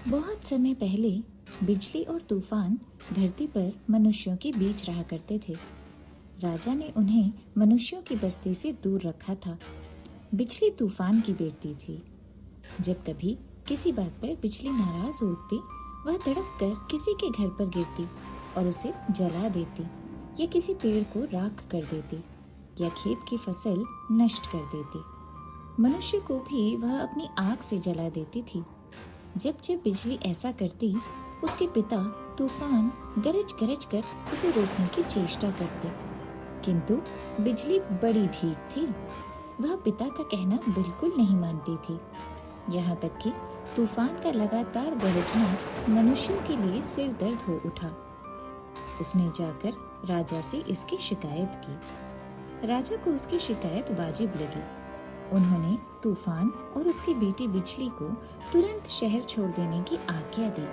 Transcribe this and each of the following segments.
बहुत समय पहले बिजली और तूफान धरती पर मनुष्यों के बीच रहा करते थे। राजा ने उन्हें मनुष्यों की बस्ती से दूर रखा था। बिजली तूफान की बेटी थी। जब कभी किसी बात पर बिजली नाराज हो उठती, वह तड़प कर किसी के घर पर गिरती और उसे जला देती, या किसी पेड़ को राख कर देती, या खेत की फसल नष्ट कर देती। मनुष्य को भी वह अपनी आग से जला देती थी। जब जब बिजली ऐसा करती, उसके पिता तूफान गरज गरज कर उसे रोकने की चेष्टा करते, किंतु बिजली बड़ी ढीठ थी। वह पिता का कहना बिल्कुल नहीं मानती थी। यहाँ तक कि तूफान का लगातार गरजना मनुष्यों के लिए सिर दर्द हो उठा। उसने जाकर राजा से इसकी शिकायत की। राजा को उसकी शिकायत वाजिब लगी। उन्होंने तूफान और उसकी बेटी बिजली को तुरंत शहर छोड़ देने की आज्ञा दी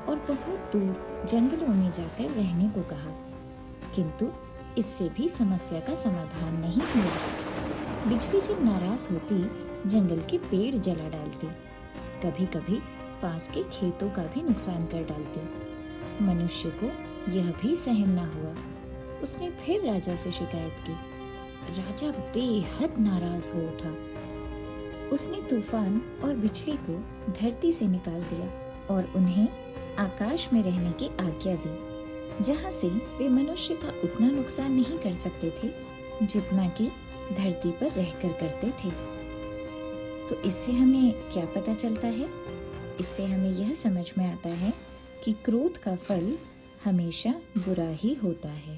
और बहुत दूर जंगलों में जाकर रहने को कहा। किंतु इससे भी समस्या का समाधान नहीं हुआ। बिजली जब नाराज होती, जंगल के पेड़ जला डालती, कभी कभी पास के खेतों का भी नुकसान कर डालती। मनुष्य को यह भी सहन न हुआ। उसने फिर राजा से शिकायत की। राजा बेहद नाराज हो उठा। उसने तूफान और बिजली को धरती से निकाल दिया और उन्हें आकाश में रहने की आज्ञा दी, जहां से वे मनुष्य का उतना नुकसान नहीं कर सकते थे जितना कि धरती पर रहकर करते थे। तो इससे हमें क्या पता चलता है? इससे हमें यह समझ में आता है कि क्रोध का फल हमेशा बुरा ही होता है।